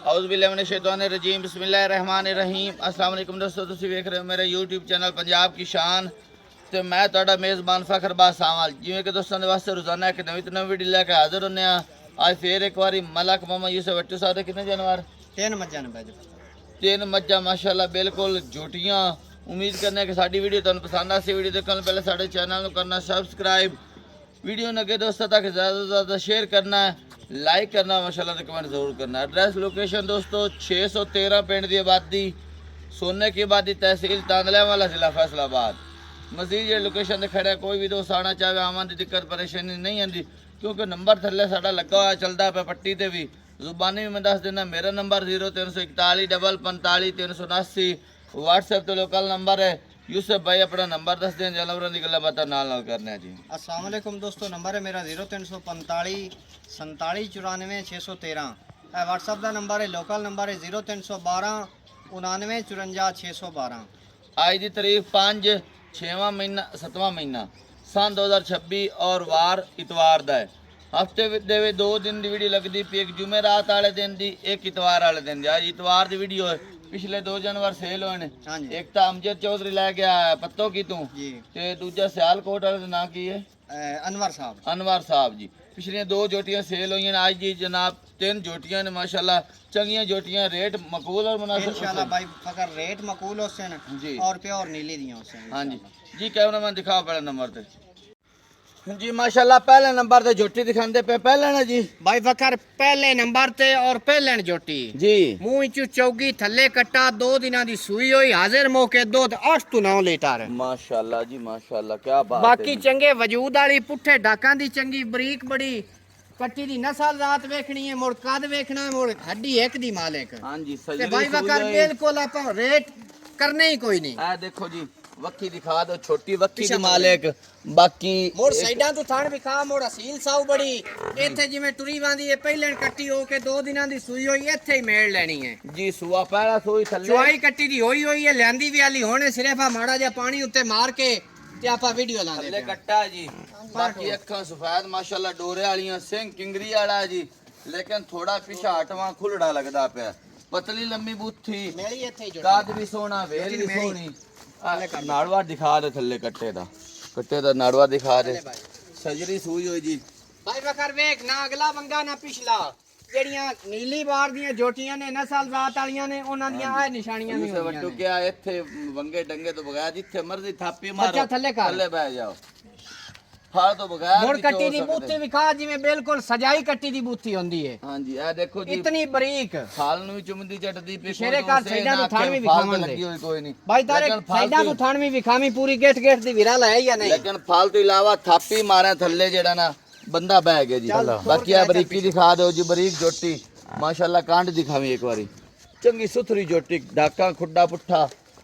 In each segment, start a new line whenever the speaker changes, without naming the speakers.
औज़ु बिल्लाहि मिनश शैतानिर रजीम बिस्मिल्लाहिर रहमानिर रहीम। अस्सलाम वालेकुम दोस्तों, तुसीं वेख रहे हो मेरे यूट्यूब चैनल पंजाब की शान ते मैं तुहाडा मेज़बान फ़खर बासावल। जिवें कि दोस्तों दे वास्ते रोज़ाना एक नवीं वीडियो लैके हाज़र होने आ। अज फिर एक बारी मलक मोहम्मद यूसुफ भट्टू साहब दे कितने जानवर? तीन मज्जां माशाअल्लाह बिल्कुल झूटियां। उम्मीद करने कि साडी वीडियो तुहानूं पसंद आसी। वीडियो देखने से पहले साडे चैनल नूं करना सब्सक्राइब, वीडियो ने अगे दोस्तों तक ज़्यादा से ज़्यादा शेयर करना है, लाइक करना माशाल्लाह तो कमेंट ज़रूर करना। एड्रैस लोकेशन दोस्तों 613 पिंड की आबादी, सोने की आबादी, तहसील तांदलावाला, जिला फैसलाबाद। मजीद जो लोकेशन से खड़ा कोई भी दोस्त आना चाहे आवन की दिक्कत परेशानी नहीं आती, क्योंकि नंबर थले साडा लगा हुआ चलता पे पट्टी ते भी। जुबानी भी मैं दस देना, मेरा नंबर 0341 45 379। व्हाट्सएप तो लोकल नंबर है। यूसुफ भाई अपना नंबर दस दें, जानवरों की गल्लां बातां नाल नाल करने जी।
अस्सलाम वालेकुम दोस्तों, नंबर है मेरा 0345 47 94 613। व्हाट्सअप का नंबर है, लोकल नंबर है 0312 99 54 612।
आज की तारीख 5 6वां महीना 7वां महीना सन 2026 और वार इतवार का है। हफ्ते दे दो दिन की वीडियो लगती पी, एक जुमेरात वाले दिन की, एक इतवार वाले दिन की। आज इतवार की वीडियो है। पिछले दो जानवर सेल हुए ने, एक तो अमजद चौधरी लै गया पत्तों की तू, ते दूजा सियालकोट वाले का नाम की है अनवर साहब जी। पिछलियां दो जोटियां सेल हुई हैं। आज जी जनाब तीन जोटियां ने माशाल्लाह चंगियां जोटियां, रेट मकबूल और मुनासिब
इंशाल्लाह भाई फकर रेट मकबूल होसन
जी
और प्योर नीली दी होसन।
हाँ जी जी कैमरामैन दिखाओ पहले नंबर पे जी। माशाल्लाह पहले नंबर ते जोटी दिखांदे पे, पहले ना जी
भाई फकर पहले नंबर ते और पहले जोटी
जी।
मुंह चू चौगी थल्ले कट्टा, 2 दिना दी सूई होई, हाजिर मौके दूध 8 to 9 लीटर।
माशाल्लाह जी माशाल्लाह, क्या बात
बाकी
है।
चंगे वजूद वाली पुट्ठे डाकां दी चंगी बरीक बड़ी कट्टी दी नस्ल रात वेखनी है, मुड़ कद वेखना है, मुड़ हड्डी एक दी मालिक।
हाँ जी
ते
सजरी
भाई वकर बिल्कुल आप रेट करने ही कोई नहीं।
आ देखो जी वक्की दिखा दो, छोटी वक्की दी मालिक। बाकी
मोर साइडां तो थान विखा, मोर असील साउ बड़ी। इथे जिवें टुरी वांदी है, पहले कट्टी हो के 2 दिनां दी सूई होई, इथे ही मेल लेनी है
जी। सुआ पहला सोई थल्ले
चुआई कट्टी दी होई है, लियांदी भी आली होने सिर्फ आ माड़ा जा पानी उत्ते मार के ते आपा वीडियो लांदे
थल्ले कट्टा जी। बाकी अखां सफेद माशाल्लाह डोरे वालियां, सिंह किंगरी वाला जी, लेकिन थोड़ा पिछा हटवा खुलड़ा लगदा पे। पतली लंबी बूथी,
मेरी इथे ही
काद भी सोना, वेल भी सोनी। नाड़वा दिखा दे थल्ले कट्टे दा नाड़वा दिखा दे। सजरी सूई होई जी।
भाई बकर वेख ना अगला वंगा ना पिछला। ਜਿਹੜੀਆਂ ਨੀਲੀ ਬਾਰ ਦੀਆਂ ਜੋਟੀਆਂ ਨੇ ਨਸਲ ਰਾਤ ਵਾਲੀਆਂ ਨੇ, ਉਹਨਾਂ ਦੀਆਂ ਆਹ ਨਿਸ਼ਾਨੀਆਂ ਵੀ ਹੁੰਦੀਆਂ
ਨੇ। ਕਿਆ ਇੱਥੇ ਵੰਗੇ ਡੰਗੇ ਤੋਂ ਬਗੈਰ ਜਿੱਥੇ ਮਰਜ਼ੀ ਥਾਪੀ ਮਾਰੋ,
ਬੱਚਾ ਥੱਲੇ
ਬਹਿ ਜਾਓ। ਫਾਲ ਤੋਂ ਬਗੈਰ
ਮੋੜ ਕੱਟੀ ਦੀ ਬੂਥੀ ਵਿਖਾ, ਜਿਵੇਂ ਬਿਲਕੁਲ ਸਜਾਈ ਕੱਟੀ ਦੀ ਬੂਥੀ ਹੁੰਦੀ ਹੈ।
ਹਾਂਜੀ ਇਹ ਦੇਖੋ ਜੀ,
ਇਤਨੀ ਬਰੀਕ
ਫਾਲ ਨੂੰ ਵੀ ਚੁੰਮਦੀ ਚੱਟਦੀ ਪਈ।
ਸ਼ੇਰੇ ਘਰ ਸਾਈਡਾਂ ਤੋਂ ਥਾਣ ਵੀ ਵਿਖਾਵਾਂਗੇ
ਕੋਈ ਨਹੀਂ
ਭਾਈ ਤਾਰੇ, ਸਾਈਡਾਂ ਤੋਂ ਥਾਣ ਵੀ ਵਿਖਾਵੀਂ ਪੂਰੀ ਗੇਟ ਦੀ ਵਿਰਾ ਲਾਇਆ ਜਾਂ ਨਹੀਂ।
ਲੇਕਿਨ ਫਾਲ ਤੋਂ ਇਲਾਵਾ ਥਾਪੀ ਮਾਰਿਆ ਥੱਲੇ ਜਿਹੜਾ ਨਾ ਬੰਦਾ ਬਹਿ ਗਿਆ ਜੀ। ਬਾਕੀ ਆ ਬਰੀਕੀ ਦਿਖਾ ਦਿਓ ਜੀ, ਬਰੀਕ ਜੋਟੀ माशाल्लाह। कांड दिखावी एक बारी, चंगी सुथरी जोटी, डाका खुड्डा पुट्ठा।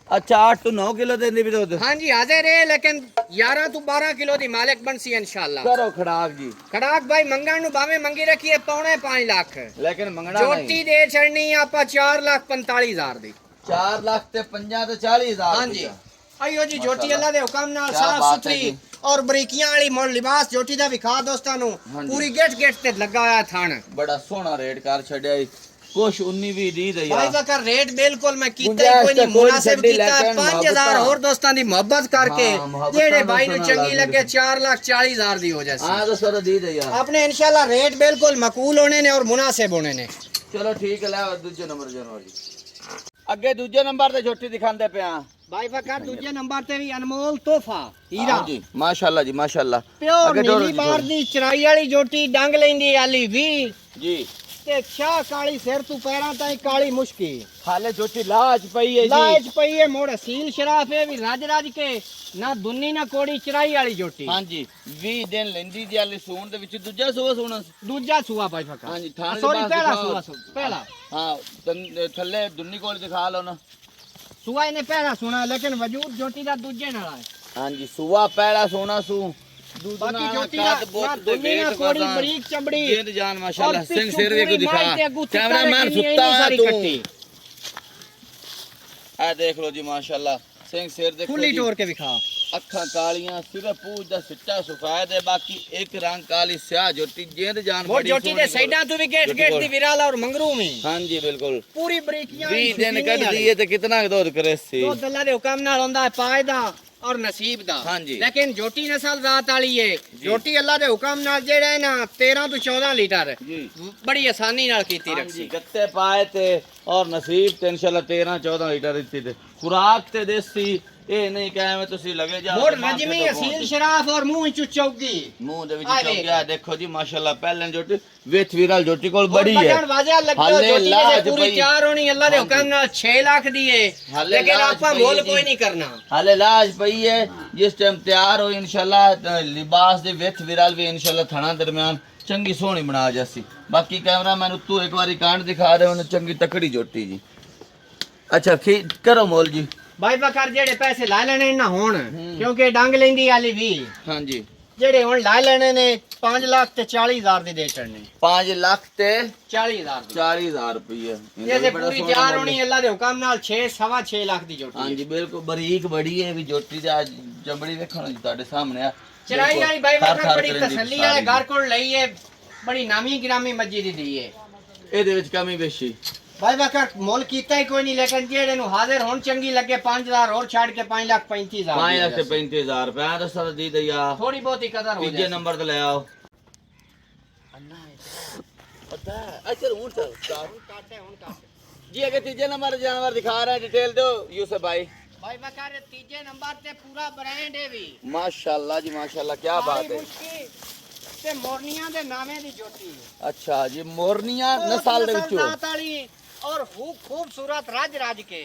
अच्छा 8 to 9 किलो देंदी भी दूध।
हां जी हाजिर है, लेकिन 11 to 12 किलो दी मालिक बनसी इंशाल्लाह।
करो खड़ाक जी।
खड़ाक भाई मंगण नु भावे मंगी रखिए 5.5 लाख,
लेकिन मंगना नहीं।
जोटी दे छड़नी आपा 4,45,000 दी।
4 लाख ते 50 ते 40,000।
हां जी आइयो जी जोटी अल्लाह दे हुक्म नाल साफ सुथरी और बरीकियां वाली मोड़ लिबास जोटी दा विखा दोस्तां नु। पूरी गेट ते लगा होया थान, बड़ा
सोना रेट कर छड़या। कुछ 19 भी दी दे यार
भाई वकर रेट बिल्कुल मैं कीता ही कोई नहीं, मुनासिब कीता 5000 और दोस्तां दी मोहब्बत करके। जेड़े भाई नु चंगी लगे 4,40,000 दी हो जासी।
हां तो सर दी दे यार
अपने इंशाल्लाह रेट बिल्कुल मकबूल होने ने और मुनासिब होने ने।
चलो ठीक है, ले दूसरे नंबर जानवर जी। अगे दूसरे नंबर ते जोटी दिखांदे पे आ
भाई फकर। दूसरे नंबर ते भी अनमोल तोहफा हीरा
जी माशाल्लाह जी माशाल्लाह।
प्योर नीली बार दी चराई वाली जोटी, डंग लेंदी आली 20
जी
ते शाह काली सिर तू पैरां ताई काली मुश्की।
हाले जोटी लाज पई है जी,
लाज पई है। मोड़ असील शराफ है भी राज के ना दुन्नी ना कोड़ी चराई वाली जोटी।
हां जी 20 दिन लेंदी दी आली सून दे विच दूजा सूआ सुना
दूजा सूआ भाई फकर।
हां जी थाने
सॉरी पहला सूआ पहला।
हां थल्ले दुन्नी कोल दिखा लो ना।
सूआ इने पहला सुना, लेकिन वजूद जोटी दा दूजे नाल है।
हां जी सुआ पहला सोना सू,
बाकी जोटी दा दुन्नी ना कोड़ी बरीक चमड़ी,
गेंद जान माशाल्लाह। सिंह सिर भी को दिखा, कैमरामैन सुत्ता है तू। आ देख लो जी माशाल्लाह, सिंह सिर देखो
खुली टोर के दिखा।
ਅੱਖਾਂ ਕਾਲੀਆਂ ਸਿਰਫ ਪੂਛ ਦਾ ਸਿੱਟਾ ਸਫੈਦ ਹੈ ਬਾਕੀ ਇੱਕ ਰੰਗ ਕਾਲੀ ਸਿਆਹ ਜੋਟੀ ਜਿੰਦ ਜਾਨ
ਮੋੜ ਜੋਟੀ ਦੇ ਸਾਈਡਾਂ ਤੋਂ ਵੀ ਗੇਟ ਗੇਟ ਦੀ ਵਿਰਾਲ ਔਰ ਮੰਗਰੂ ਵੀ
ਹਾਂਜੀ ਬਿਲਕੁਲ
ਪੂਰੀ ਬਰੀਕੀਆਂ
20 ਦਿਨ ਕੱਢਦੀ ਹੈ ਤੇ ਕਿਤਨਾ ਦੁੱਧ ਕਰੇ ਸੀ
ਦੁੱਧ ਅੱਲਾ ਦੇ ਹੁਕਮ ਨਾਲ ਹੁੰਦਾ ਹੈ ਪਾਇ ਦਾ ਔਰ ਨਸੀਬ ਦਾ
ਹਾਂਜੀ।
ਲੇਕਿਨ ਜੋਟੀ ਨਸਲ ਜ਼ਾਤ ਵਾਲੀ ਹੈ ਜੋਟੀ ਅੱਲਾ ਦੇ ਹੁਕਮ ਨਾਲ ਜਿਹੜਾ ਹੈ ਨਾ 13 ਤੋਂ 14 ਲੀਟਰ
ਜੀ
ਬੜੀ ਆਸਾਨੀ ਨਾਲ ਕੀਤੀ
ਹਾਂਜੀ
ਰੱਖੀ
ਗੱਤੇ ਪਾਏ ਤੇ ਔਰ ਨਸੀਬ ਤੇ ਇਨਸ਼ਾਅੱਲਾ 13 14 ਲੀਟਰ ਦਿੱਤੀ ਤੇ ਖੁਰਾਕ ਤੇ ਦੇਸੀ ਇਹ ਨਹੀਂ ਕਹਵੇਂ ਤੁਸੀਂ ਲਗੇ ਜਾ
ਮੋੜ ਰਜਮੀ ਅਸੀਲ ਸ਼ਰਾਫ ਔਰ ਮੂੰਹ ਚ ਚੌਗੀ
ਮੂੰਹ ਦੇ ਵਿੱਚ
ਆ
ਚੌਕਿਆ ਦੇਖੋ ਜੀ ਮਾਸ਼ਾਅੱਲਾ ਪਹਿਲਾਂ ਜੋਟੀ ਵਿੱਚ ਵਿਰਲ ਜੋਟੀ ਕੋਲ ਬੜੀ ਹੈ
ਬਟਨ ਵਾਜਾ ਲੱਗਿਆ
ਹਾਲੇ
ਜੋਟੀ
ਲਾਜ
ਦੇ ਪੂਰੀ
ਪਈ।
ਤਿਆਰ ਹੋਣੀ ਅੱਲਾ ਦੇ ਹੁਕਮ ਨਾਲ 6 ਲੱਖ ਦੀ ਹੈ
ਹਾਲੇ
ਲੇਕਿਨ
ਲਾਜ
ਆਪਾਂ
ਪਈ
ਮੁੱਲ
ਜੀ।
ਕੋਈ ਨਹੀਂ ਕਰਨਾ
ਹਾਲੇ ਲਾਜ ਪਈ ਹੈ ਜਿਸ ਟਾਈਮ ਤਿਆਰ ਹੋ ਇਨਸ਼ਾਅੱਲਾ ਲਿਬਾਸ ਦੇ ਵਿੱਚ ਵਿਰਲ ਵੀ ਇਨਸ਼ਾਅੱਲਾ ਥਣਾ ਦਰਮਿਆਨ ਚੰਗੀ ਸੋਹਣੀ ਬਣਾ ਜਾਸੀ ਬਾਕੀ ਕੈਮਰਾਮੈਨ ਤੂੰ ਇੱਕ ਵਾਰੀ ਕਾਂਡ ਦਿਖਾ ਦੇ ਉਹਨੂੰ ਚੰਗੀ ਤਕੜੀ ਜੋਟੀ ਜੀ ਅੱਛਾ ਕਰੋ ਮੋਲ ਜੀ
ਬਾਈ ਬਕਰ ਜਿਹੜੇ ਪੈਸੇ ਲਾ ਲੈਣੇ ਨਾ ਹੁਣ ਕਿਉਂਕਿ ਡੰਗ ਲੈਂਦੀ ਆਲੀ ਵੀ
ਹਾਂਜੀ
ਜਿਹੜੇ ਹੁਣ ਲਾ ਲੈਣੇ ਨੇ 5 ਲੱਖ ਤੇ 40,000 ਦੇ ਦੇ ਚੜਨੇ
5 ਲੱਖ ਤੇ
40,000 ਦੇ
40000 ਰੁਪਏ
ਇਹ ਜੇ ਪੂਰੀ ਤਿਆਰ ਹੋਣੀ ਅੱਲਾ ਦੇ ਹੁਕਮ ਨਾਲ 6.5 ਲੱਖ ਦੀ ਜੋਟੀ
ਹਾਂਜੀ ਬਿਲਕੁਲ ਬਰੀਕ ਬੜੀ ਹੈ ਵੀ ਜੋਟੀ ਦਾ ਚਮੜੀ ਵੇਖਣ ਜੀ ਤੁਹਾਡੇ ਸਾਹਮਣੇ ਆ
ਚਰਾਈ ਵਾਲੀ ਬਾਈ
ਥਰ
ਬਕਰ
ਥਰ
ਬੜੀ
ਕਰਨ ਦੀ
ਤਸੱਲੀ
ਸਾਰੀ
ਵਾਲੇ ਘਰ ਕੋਲ ਲਈ ਹੈ ਬੜੀ ਨਾਮੀ ਗਿਰਾਮੀ ਮੱਜੀ ਦੀ ਦੀ ਹੈ
ਇਹਦੇ ਵਿੱਚ ਕਮੀ ਬੇਸ਼ੀ
ਭਾਈ ਬਕਰ ਮੁੱਲ ਕੀਤਾ ਹੀ ਕੋਈ ਨਹੀਂ ਲੇਕਿਨ ਜਿਹੜੇ ਨੂੰ ਹਾਜ਼ਰ ਹੁਣ ਚੰਗੀ ਲੱਗੇ 5000 ਹੋਰ ਛੱਡ ਕੇ 5,35,000
5 ਲੱਖ ਤੇ 35000 ਰੁਪਏ ਦਾ ਸਰ ਦੀ ਦਇਆ
ਥੋੜੀ ਬਹੁਤੀ ਕਦਰ ਹੋ
ਤੀਜੇ
ਜਾਏ
ਨੰਬਰ ਤੇ ਲੈ ਆਓ ਪਤਾ ਅੱਛਾ ਹੁਣ
ਕਾਟੇ ਹੁਣ ਕਾਟੇ
जी अगर तीजे नंबर जानवर दिखा रहे हैं डिटेल दो यूसुफ भाई
भाई बकर तीजे नंबर ते पूरा ब्रांड है भी
माशाल्लाह जी माशाल्लाह क्या बात है
ते मोरनियां दे नामे दी जोटी
अच्छा जी मोरनियां नस्ल दे विचों
वाली और खूबसूरत राज राज के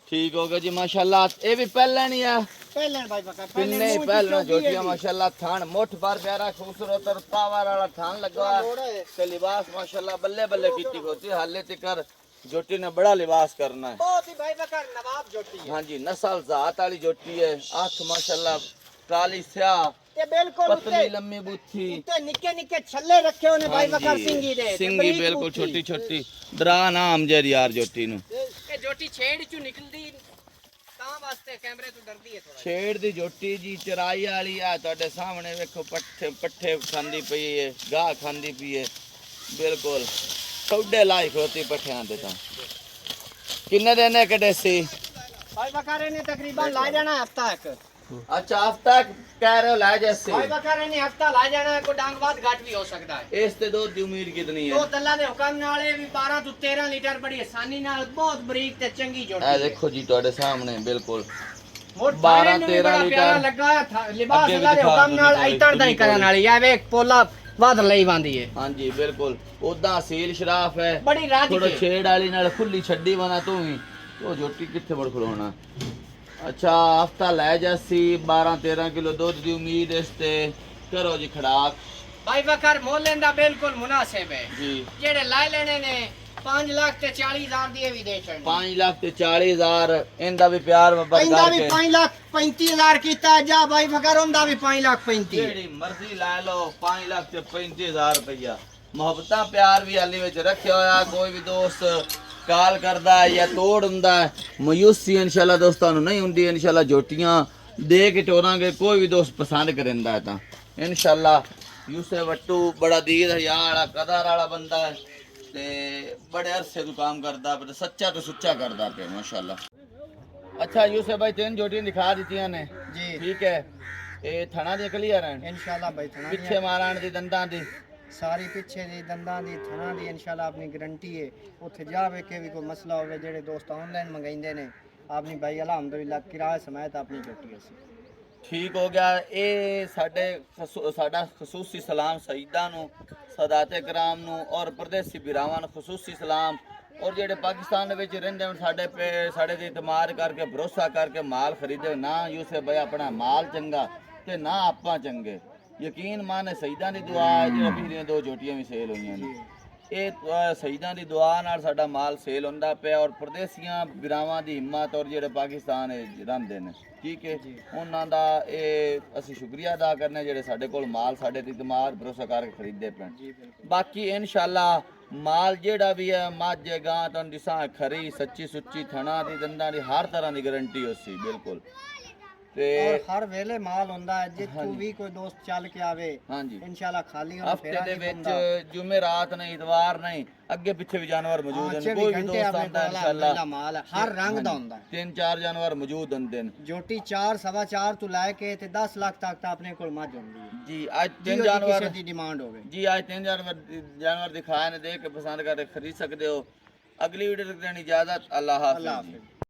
ठीक हो गया जी माशाल्लाह ये भी पहले नहीं है
पहले भाई बकर
पिन्ने पहले जोटियां माशाल्लाह थान मोठ पर प्यारा खूबसूरत और पावर वाला थान लगा है ते लिबास माशाल्लाह बल्ले बल्ले कीती होती हाले तक जोटी ने बड़ा लिबास करना है
बहुत ही भाई बकर नवाब जोटी है
हाँ जी नस्ल जात वाली जोटी है आंख माशाल्लाह काली स्याह
ते बिल्कुल
पतली लम्बी बूथी
ते निक्के निक्के छल्ले रखे होने भाई बकर सिंगी दे
सिंगी बिल्कुल छोटी छोटी डरा नाम जर यार जोटी नु
ये जोटी छेड़ चू निकलदी ਤਾਂ ਵਾਸਤੇ ਕੈਮਰੇ ਤੋਂ ਡਰਦੀ ਹੈ ਥੋੜਾ
ਛੇੜ ਦੀ ਜੋਟੀ ਜੀ ਚਰਾਈ ਵਾਲੀ ਆ ਤੁਹਾਡੇ ਸਾਹਮਣੇ ਵੇਖੋ ਪੱਠੇ ਖਾਂਦੀ ਪਈ ਹੈ ਗਾਹ ਖਾਂਦੀ ਪਈ ਹੈ ਬਿਲਕੁਲ ਸੌਡੇ ਲਾਇਕ ਹੋਤੀ ਪੱਠਿਆਂ ਦੇ ਤਾਂ ਕਿੰਨੇ ਦਿਨ ਹੈ ਕੱਢੇ ਸੀ
ਭਾਈ ਬਕਾਰੇ ਨੇ ਤਕਰੀਬਨ ਲਾ ਜਾਣਾ ਹਫਤਾ ਇੱਕ
ਅੱਛਾ ਹਫਤਾ ਕਹਿ ਰਹੇ ਹੋ ਲੈ ਜੈਸੇ
ਭਾਈ ਬਕਾਰੇ ਨੇ ਹਫਤਾ ਲਾ ਜਾਣਾ ਹੈ ਕੋਈ ਡੰਗ ਬਾਤ ਘਟ ਵੀ ਹੋ ਸਕਦਾ ਹੈ
ਇਸ ਤੇ ਦੁੱਧ ਦੀ ਉਮੀਦ ਕਿਤਨੀ
ਉਹ
ਹੈ
ਤੱਲਾ ਦੇ ਹੁਕਮ ਨਾਲ ਇਹ ਵੀ 12 ਤੋਂ 13 ਲੀਟਰ ਬੜੀ ਆਸਾਨੀ ਨਾਲ ਬਹੁਤ ਬਰੀਕ ਤੇ ਚੰਗੀ ਜੋਟੀ
ਇਹ ਦੇਖੋ ਜੀ ਤੁਹਾਡੇ ਸਾਹਮਣੇ ਬਿਲਕੁਲ
12 13 ਲੀਟਰ ਲੱਗਾ ਲਿਬਾਸ ਅੱਲਾ ਦੇ ਹੁਕਮ ਨਾਲ ਇਤਰ ਦਾ ਹੀ ਕਰਨ ਵਾਲੀ ਆ ਵੇਖ ਪੋਲਾ ਵਾਦ ਲਈ ਵਾਂਦੀ ਹੈ
ਹਾਂਜੀ ਬਿਲਕੁਲ ਉਦਾਂ ਸੀਲ ਸ਼ਰਾਫ ਹੈ
ਬੜੀ ਰਾਜ
ਥੋੜਾ
ਕੇ
ਛੇੜ ਵਾਲੀ ਨਾਲ ਖੁੱਲੀ ਛੱਡੀ ਬਣਾ ਤੂੰ ਵੀ ਉਹ ਜੋਟੀ ਕਿੱਥੇ ਬੜ ਖਲੋਣਾ ਅੱਛਾ ਹਫਤਾ ਲੈ ਜਾਸੀ 12 13 ਕਿਲੋ ਦੁੱਧ ਦੀ ਉਮੀਦ ਇਸ ਤੇ ਕਰੋ ਜੀ ਖੜਾਕ
ਭਾਈ ਬਕਰ ਮੁੱਲ ਇਹਦਾ ਬਿਲਕੁਲ ਮੁਨਾਸਿਬ ਹੈ
ਜੀ
ਜਿਹੜੇ ਲੈ ਲੈਣੇ ਨੇ 5 ਲੱਖ ਤੇ 40,000 ਦੀ ਇਹ ਵੀ ਦੇ ਛੱਡਣੀ
5 ਲੱਖ ਤੇ 40000 ਇਹਦਾ ਵੀ ਪਿਆਰ ਮੁਹੱਬਤ
ਇਹਦਾ ਵੀ
ਕਰਕੇ
5 ਲੱਖ 35,000 ਕੀਤਾ ਜਾ ਭਾਈ ਬਕਰ ਉਹਦਾ ਵੀ 5 ਲੱਖ 35
ਜਿਹੜੀ ਮਰਜ਼ੀ ਲੈ ਲਓ 5 ਲੱਖ ਤੇ 35000 ਰੁਪਇਆ ਮੁਹੱਬਤਾਂ ਪਿਆਰ ਵੀ ਹਾਲੀ ਵਿੱਚ ਰੱਖਿਆ ਹੋਇਆ ਕੋਈ ਵੀ ਦੋਸਤ ਕਾਲ ਕਰਦਾ ਹੈ ਜਾਂ ਤੋੜ ਹੁੰਦਾ ਹੈ ਮਾਯੂਸੀ ਇਨਸ਼ਾਅੱਲਾ ਦੋਸਤਾਂ ਨੂੰ ਨਹੀਂ ਹੁੰਦੀ ਇਨਸ਼ਾਅੱਲਾ ਜੋਟੀਆਂ ਦੇ ਕੇ ਟੋਰਾਂਗੇ ਕੋਈ ਵੀ ਦੋਸਤ ਪਸੰਦ ਕਰਿੰਦਾ ਹੈ ਤਾਂ ਇਨਸ਼ਾਅੱਲਾ ਯੂਸਫ ਵੱਟੂ ਬੜਾ ਦੀਦ ਹਯਾ ਵਾਲਾ ਕਦਰ ਵਾਲਾ ਬੰਦਾ ਹੈ ਤੇ ਬੜੇ ਅਰਸੇ ਤੋਂ ਕੰਮ ਕਰਦਾ ਪਰ ਸੱਚਾ ਤੋਂ ਸੁੱਚਾ ਕਰਦਾ ਪਿਆ ਮਾਸ਼ਾਅੱਲਾ ਅੱਛਾ ਯੂਸਫ ਭਾਈ ਤਿੰਨ ਜੋਟੀਆਂ ਦਿਖਾ ਦਿੱਤੀਆਂ ਨੇ
ਜੀ
ਠੀਕ ਹੈ ਇਹ ਥਣਾ ਦੇ ਕਲੀਅਰ ਹਨ
ਇਨਸ਼ਾਅੱਲਾ ਭਾਈ ਥਣਾ
ਪਿੱਛੇ ਮਾਰਨ ਦੀ ਦੰਦਾਂ ਦੀ
ਸਾਰੀ ਪਿੱਛੇ ਦੀ ਦੰਦਾਂ ਦੀ ਥਣਾ ਦੀ ਇਨਸ਼ਾਅੱਲਾ ਆਪਣੀ ਗਾਰੰਟੀ ਹੈ ਉੱਥੇ ਜਾਵੇ ਕਿ ਵੀ ਕੋਈ ਮਸਲਾ ਹੋਵੇ ਜਿਹੜੇ ਦੋਸਤ ਆਨਲਾਈਨ ਮੰਗਾਈਂਦੇ ਨੇ ਆਪਣੀ ਭਾਈ ਅਲਹਮਦੁਲਿਲਾ ਕਿਰਾਏ ਸਮੇਤ ਆਪਣੀ ਜੋਟੀ ਅਸੀਂ
ਠੀਕ ਹੋ ਗਿਆ ਇਹ ਸਾਡਾ ਖਸੂਸੀ ਸਲਾਮ ਸ਼ਹੀਦਾਂ ਨੂੰ ਸਦਾਤੇ ਕਰਾਮ ਨੂੰ ਔਰ ਪਰਦੇਸੀ ਵੀਰਾਵਾਂ ਨੂੰ ਖਸੂਸੀ ਸਲਾਮ ਔਰ ਜਿਹੜੇ ਪਾਕਿਸਤਾਨ ਦੇ ਵਿੱਚ ਰਹਿੰਦੇ ਹਨ ਸਾਡੇ ਤੇ ਇਤਮਾਦ ਕਰਕੇ ਭਰੋਸਾ ਕਰਕੇ ਮਾਲ ਖਰੀਦੇ ਨਾ ਯੂਸਫ ਭਾਈ ਆਪਣਾ ਮਾਲ ਚੰਗਾ ਤੇ ਨਾ ਆਪਾਂ ਚੰਗੇ ਯਕੀਨ ਮਾਨੇ ਸ਼ਹੀਦਾਂ ਦੀ ਦੁਆ ਹੈ ਜਿਹੜਾ ਪਿਛਲੀਆਂ 2 ਜੋਟੀਆਂ ਵੀ ਸੇਲ ਹੋਈਆਂ ਨੇ ਇਹ ਸ਼ਹੀਦਾਂ ਦੀ ਦੁਆ ਨਾਲ ਸਾਡਾ ਮਾਲ ਸੇਲ ਹੁੰਦਾ ਪਿਆ ਔਰ ਪਰਦੇਸੀਆਂ ਵੀਰਾਵਾਂ ਦੀ ਹਿੰਮਤ ਔਰ ਜਿਹੜੇ ਪਾਕਿਸਤਾਨ ਰਹਿੰਦੇ ਨੇ ਠੀਕ ਹੈ ਉਹਨਾਂ ਦਾ ਇਹ ਅਸੀਂ ਸ਼ੁਕਰੀਆ ਅਦਾ ਕਰਨੇ ਜਿਹੜੇ ਸਾਡੇ ਕੋਲ ਮਾਲ ਸਾਡੇ ਤੇ ਇਤਮਾਦ ਭਰੋਸਾ ਕਰਕੇ ਖਰੀਦਦੇ ਪੈਣ ਬਾਕੀ ਇਨਸ਼ਾਅੱਲਾ ਮਾਲ ਜਿਹੜਾ ਵੀ ਹੈ ਮੱਝ ਗਾਂ ਤੁਹਾਨੂੰ ਦਿਸਾਂ ਖਰੀ ਸੱਚੀ ਸੁੱਚੀ ਥਣਾ ਦੀ ਦੰਦਾਂ ਦੀ ਹਰ ਤਰ੍ਹਾਂ ਦੀ ਗਾਰੰਟੀ ਹੋਸੀ ਬਿਲਕੁਲ ਤੇ
ਔਰ ਹਰ ਵੇਲੇ ਮਾਲ ਹੁੰਦਾ ਹੈ ਜਿੱਥੋਂ ਵੀ ਕੋਈ ਦੋਸਤ ਚੱਲ ਕੇ ਆਵੇ
ਹਾਂਜੀ
ਇਨਸ਼ਾਅੱਲਾ ਖਾਲੀ ਉਹਨੂੰ
ਹਫਤੇ
ਫੇਰਾ
ਦੇ
ਨਹੀਂ
ਵਿੱਚ
ਹੁੰਦਾ
ਜੁਮੇਰਾਤ ਨਹੀਂ ਇਤਵਾਰ ਨਹੀਂ ਅੱਗੇ ਪਿੱਛੇ ਵੀ ਜਾਨਵਰ ਮੌਜੂਦ ਹਨ
24
ਕੋਈ ਵੀ
ਘੰਟੇ
ਦੋਸਤ
ਆਪਣੇ
ਆਉਂਦਾ
ਕੋਲ
ਇਨਸ਼ਾਅੱਲਾ
ਅਲਹਮਦੁਲਿਲਾ ਮਾਲ ਹੈ ਹਰ ਰੰਗ ਦਾ ਹੁੰਦਾ ਹੈ
ਤਿੰਨ ਚਾਰ ਜਾਨਵਰ ਮੌਜੂਦ ਹੁੰਦੇ ਨੇ
ਜੋਟੀ 4 ਸਵਾ 4 ਤੋਂ ਲੈ ਕੇ ਤੇ 10 ਲੱਖ ਤੱਕ ਤਾਂ ਆਪਣੇ ਕੋਲ ਮੱਝ ਹੁੰਦੀ ਹੈ
ਜੀ ਅੱਜ
ਜਿਹੋ
ਤਿੰਨ
ਜਿਹੀ
ਜਾਨਵਰ
ਕਿਸੇ ਦੀ ਡਿਮਾਂਡ ਹੋਵੇ
ਜੀ ਅੱਜ ਤਿੰਨ ਜਾਨਵਰ ਦਿਖਾਏ ਨੇ ਦੇਖ ਕੇ ਪਸੰਦ ਕਰਕੇ ਖਰੀਦ ਸਕਦੇ ਹੋ ਅਗਲੀ ਵੀਡੀਓ ਤੱਕ ਦੇਣੀ ਇਜਾਜ਼ਤ ਅੱਲਾਹ
ਅੱਲਾਹ
ਹਾਫਿਜ਼
ਹਾਫਿਜ਼